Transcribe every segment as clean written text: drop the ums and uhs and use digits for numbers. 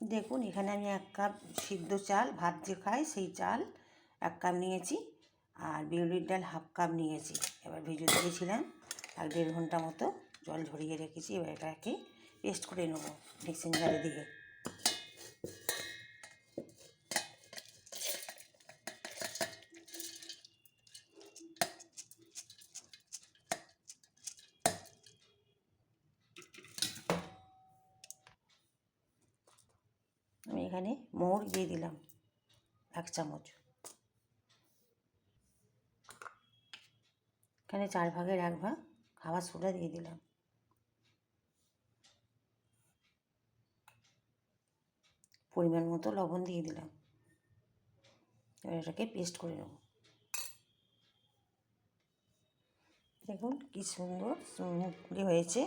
দেখুন এখানে আমি 1 কাপ সিদ্ধ চাল, ভাত যে খাই সেই চাল 1 কাপ নিয়েছি, আর বিউলির ডাল 1/2 কাপ নিয়েছি। এবার ভিজিয়ে দিয়েছিলাম 1-1.5 ঘন্টা মতো, জল ঝরিয়ে রেখেছি। এবার এটাকে পেস্ট করে নেব মিক্সিং জারে দিয়ে। আমি এখানে মৌরি দিয়ে দিলাম 1 চামচ। এখানে 4 ভাগের 1 ভাগ খাবার সোডা দিয়ে দিলাম। পরিমাণ মতো লবণ দিয়ে দিলাম। এবার এটাকে পেস্ট করে নেব। দেখুন কি সুন্দর স্মুথলি হয়েছে।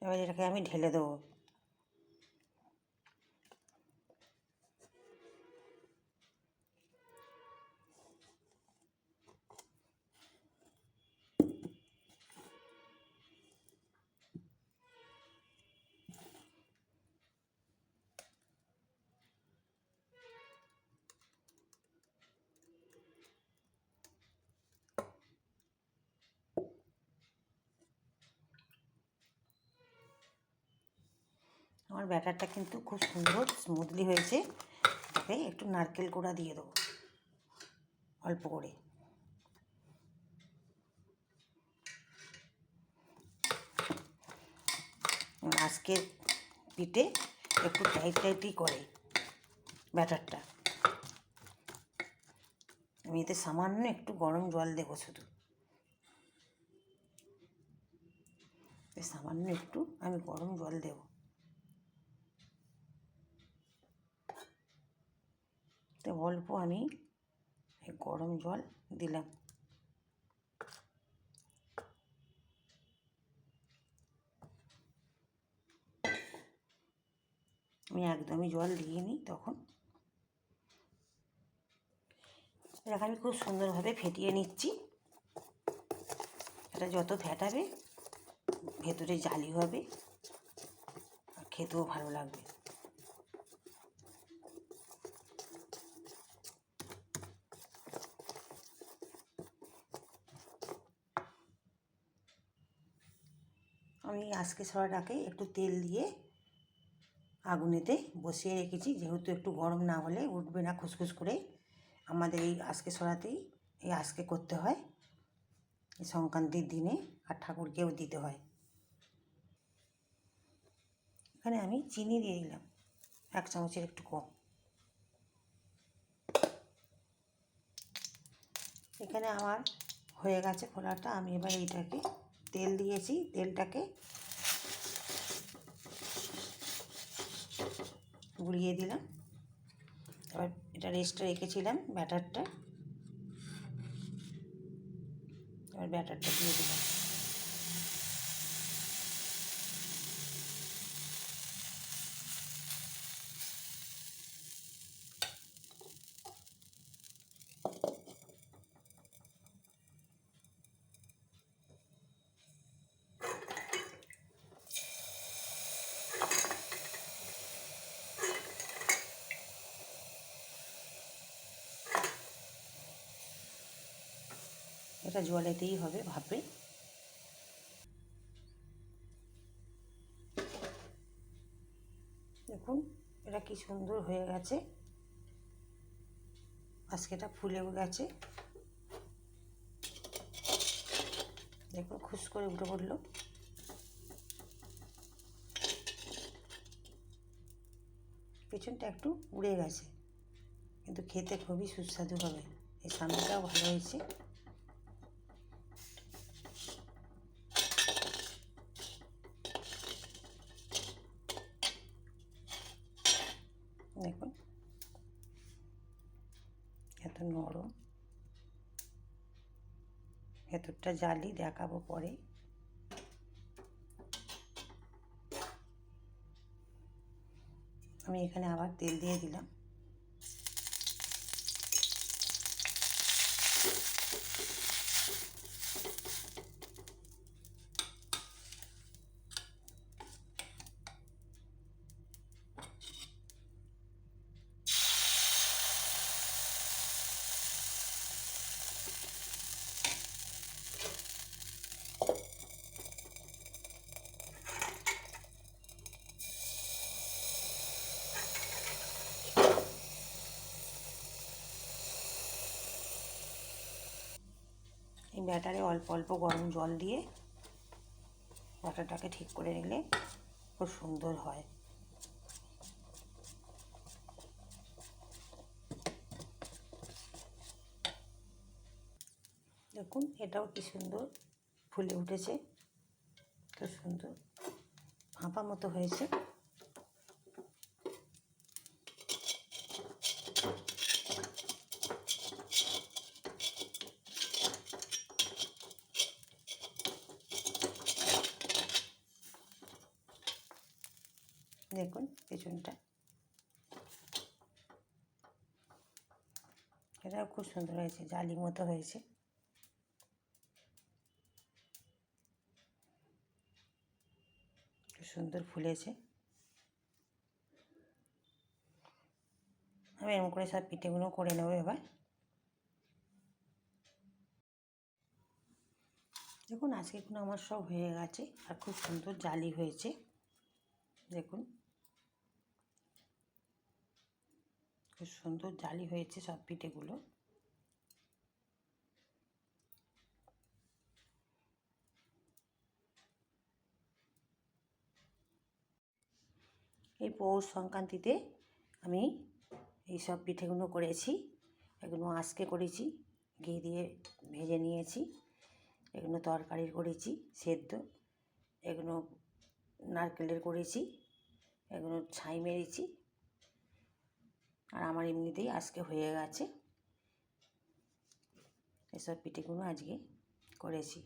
এবার এটাকে আমি ঢেলে দেবো। আমার ব্যাটারটা কিন্তু খুব সুন্দর স্মুথলি হয়েছে। এটাকে একটু নারকেল কোড়া দিয়ে দেবো অল্প করে। আজকের পিঠে একটু টাইটই করে ব্যাটারটা। আমি এতে সামান্য একটু গরম জল দেবো, শুধু সামান্য একটু আমি গরম জল দেবো। তো অল্প আমি গরম জল দিলাম। আমি একদমই জল দিইনি তখন। এটাকে আমি খুব সুন্দরভাবে ফেটিয়ে নিচ্ছি। এটা যত ফেটাবে ভেতরে জালি হবে আর খেতেও ভালো লাগবে। আমি আজকে ছড়াটাকে একটু তেল দিয়ে আগুনেতে বসিয়ে রেখেছি, যেহেতু একটু গরম না হলে উঠবে না খুসখুস করে। আমাদের এই আজকে ছড়াতেই এই আজকে করতে হয়, এই সংক্রান্তির দিনে, আর ঠাকুরকেও দিতে হয়। এখানে আমি চিনি দিয়ে দিলাম 1 চামচের একটু কম। এখানে আমার হয়ে গেছে খোলাটা। আমি এবার এইটাকে তেল দিয়েছি, তেলটাকে গুলিয়ে দিলাম। এবার এটা রেস্টে রেখেছিলাম ব্যাটারটা, এবার ব্যাটারটা দিয়ে দিলাম। এটা জলেতেই হবে ভাপে। দেখুন এটা কি সুন্দর হয়ে গেছে। আজকে এটা ফুলেও গেছে। দেখুন খুশ করে উঠে পড়লো। পেছনটা একটু উড়ে গেছে, কিন্তু খেতে খুবই সুস্বাদু হবে। এই সামনেটাও ভালো হয়েছে। দেখুন এত নরম, ভেতরটা জালি, দেখাবো পরে। আমি এখানে আবার তেল দিয়ে দিলাম। ব্যাটারে অল্প অল্প গরম জল দিয়ে ব্যাটারটাকে ঠিক করে নিলে খুব সুন্দর হয়। দেখুন এটাও কি সুন্দর ফুলে উঠেছে, খুব সুন্দর ফাঁপা মতো হয়েছে। দেখুন পেছনটা, এটাও খুব সুন্দর হয়েছে, জালি মতো হয়েছে। খুব সুন্দর ফুলেছে। আমি এরকম করে সব পিঠেগুলো করে নেবো এবার। দেখুন আজকেগুলো আমার সব হয়ে গেছে আর খুব সুন্দর জালি হয়েছে। দেখুন খুব সুন্দর জালি হয়েছে সব পিঠেগুলো। এই পৌষ সংক্রান্তিতে আমি এই সব পিঠেগুলো করেছি। এগুলো আজকে করেছি, ঘি দিয়ে ভেজে নিয়েছি। এগুলো তরকারির করেছি সেদ্ধ, এগুলো নারকেলের করেছি, এগুলো ছাই মেরেছি। আর আমার এমনিতেই আজকে হয়ে গেছে। এসব পিঠেগুলো আজকে করেছি।